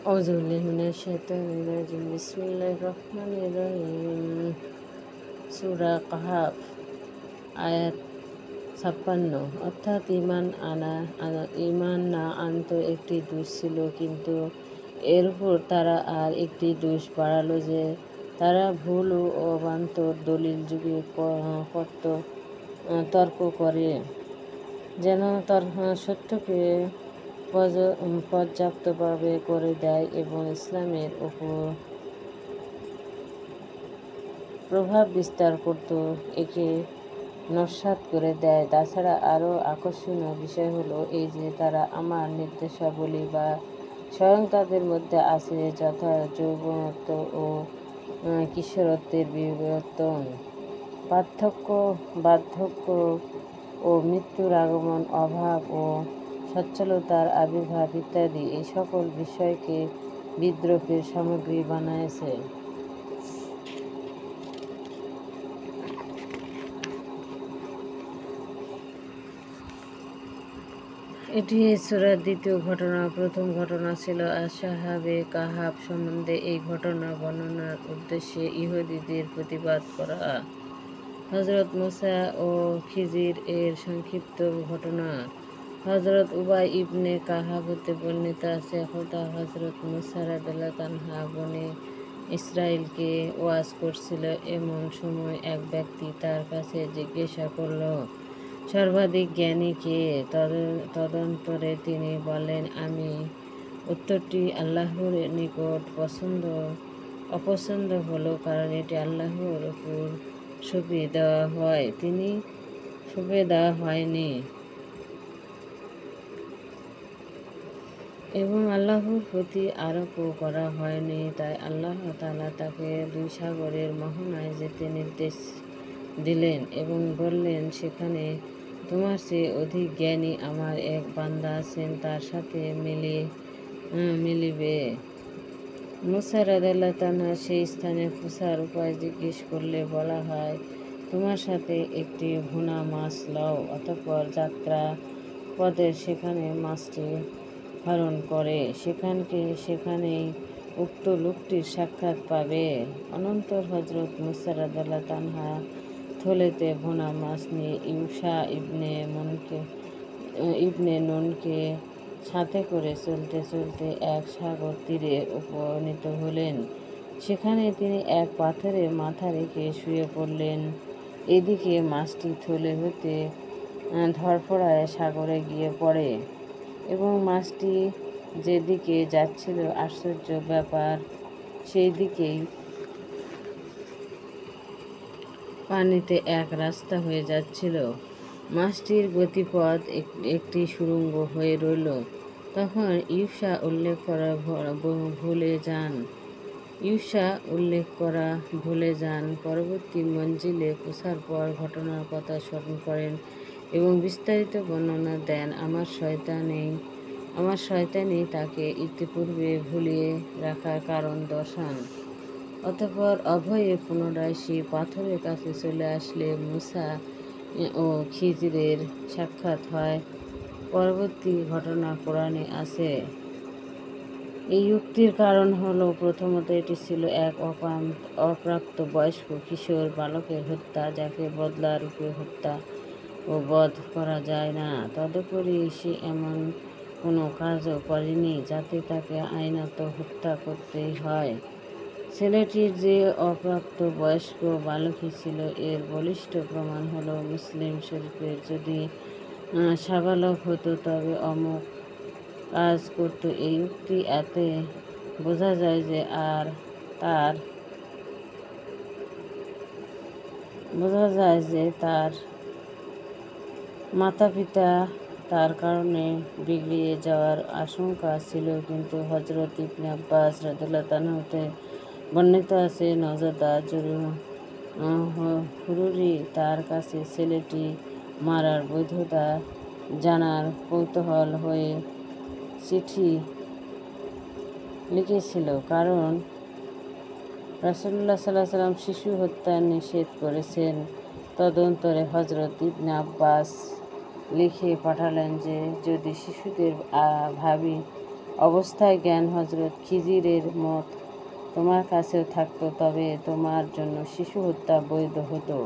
আউযুবিল্লাহি মিনাশ শাইতানির রাজিম। বিসমিল্লাহির রহমানির রহিম। সূরা কাহফ আয়াত ৫৬। অর্থাৎ ঈমান না আনত একটি দোষ ছিল, কিন্তু এর উপর তারা আর একটি দোষ বাড়াল যে তারা ভুল ও অবান্তর দলিল যুগে তর্ক করে, যেন সত্যকে পর্যাপ্তভাবে করে দেয় এবং ইসলামের উপর প্রভাব বিস্তার করত, একে নস্যাৎ করে দেয়। তাছাড়া আরও আকর্ষণীয় বিষয় হলো এই যে তারা আমার নির্দেশাবলী বা স্বয়ং তাদের মধ্যে আছে, যথা যৌবনত্ব ও কিশোরত্বের বিবর্তন, বার্ধক্য ও মৃত্যুর আগমন, অভাব ও সচ্ছলতার আবির্ভাব ইত্যাদি, এই সকল বিষয়কে বিদ্রোহের সামগ্রী বানাইছে। এটি সূরার দ্বিতীয় ঘটনা। প্রথম ঘটনা ছিল আসহাবে কাহাফ সম্বন্ধে। এই ঘটনা বর্ণনার উদ্দেশ্যে ইহুদীদের প্রতিবাদ করা। হযরত মূসা ও খিজির এর সংক্ষিপ্ত ঘটনা। হযরত উবাই ইবনে কাহাব হতে বর্ণিত আছে, খোদা হযরত মূসা রাদিয়াল্লাহু আনহু বনী ইসরাইলকে ওয়াজ করছিল। এমন সময় এক ব্যক্তি তার কাছে জিজ্ঞাসা করল, সর্বাধিক জ্ঞানী কে? তদন্তরে তিনি বললেন, আমি। উত্তরটি আল্লাহর নিকট অপছন্দ হলো, কারণ এটি আল্লাহর উপর সঁপে দেওয়া হয়নি এবং আল্লাহর প্রতি আরোপও করা হয়নি। তাই আল্লাহ তাআলা তাকে দুই সাগরের মোহনায় যেতে নির্দেশ দিলেন এবং বললেন, সেখানে তোমার চেয়ে অধিক জ্ঞানী আমার এক বান্দা আছেন, তার সাথে মিলিবে। মূসা রাদিয়াল্লাহু আনহু সেই স্থানে পৌঁছার উপায় জিজ্ঞেস করলে বলা হয়, তোমার সাথে একটি ভুনা মাছ লও। অতঃপর যাত্রা পথে সেখানে মাছটি হরণ করে সেখানেই উক্ত লোকটির সাক্ষাৎ পাবে। অনন্তর হযরত মূসা রাদিয়াল্লাহু আনহু থলেতে ভুনা মাছ নিয়ে ইউশা ইবনে নুনকে সাথে করে চলতে চলতে এক সাগর তীরে উপনীত হলেন। সেখানে তিনি এক পাথরে মাথা রেখে শুয়ে পড়লেন। এদিকে মাছটি থলে হতে ধড়ফড়ায় সাগরে গিয়ে পড়ে এবং মাছটি যেদিকে যাচ্ছিল, আশ্চর্য ব্যাপার, সেই দিকেই পানিতে এক রাস্তা হয়ে যাচ্ছিল। মাছটির গতিপথ একটি সুড়ঙ্গ হয়ে রইল। তখন ইউশা উল্লেখ করা ভুলে যান। পরবর্তী মঞ্জিলে পৌঁছার পর ঘটনার কথা স্মরণ করেন এবং বিস্তারিত বর্ণনা দেন। আমার শয়তানি তাকে ইতিপূর্বে ভুলিয়ে রাখার কারণ দর্শান। অতঃপর অভয়ে পুনরায় সেই পাথরের কাছে চলে আসলে মূসা ও খিজিরের সাক্ষাৎ হয়। পরবর্তী ঘটনা কোরআনে আছে। এই উক্তির কারণ হলো, প্রথমত এটি ছিল এক অপ্রাপ্তবয়স্ক কিশোর বালকের হত্যা, যাকে বদলা রূপে হত্যা ও বধ করা যায় না। তদুপরি সে এমন কোনো কাজও করেনি যাতে তাকে আইনত হত্যা করতে হয়। ছেলেটির যে অপ্রাপ্তবয়স্ক বালকই ছিল, এর বলিষ্ঠ প্রমাণ হলো মুসলিম শরীফের, যদি সাবালক হতো তবে অমুক কাজ করত। এই উক্তি এতে বোঝা যায় যে তার মাতাপিতা তার কারণে বিগড়িয়ে যাওয়ার আশঙ্কা ছিল, কিন্তু হযরত ইবনে আব্বাস রাদিয়াল্লাহু আনহু হতে বর্ণিত আছে, নওজদাদ হুরুরি তার কাছে ছেলেটি মারার বৈধতা জানার কৌতূহল হয়ে চিঠি লিখেছিল, কারণ রাসূলুল্লাহ সাল্লাল্লাহু আলাইহি ওয়াসাল্লাম শিশু হত্যা নিষেধ করেছেন। তদন্তরে হযরত ইবনে আব্বাস লিখে পাঠালেন যে, যদি শিশুদের অবস্থায় জ্ঞান হজরত খিজিরের মত তোমার কাছেও থাকতো, তবে তোমার জন্য শিশু হত্যা বৈধ হতো।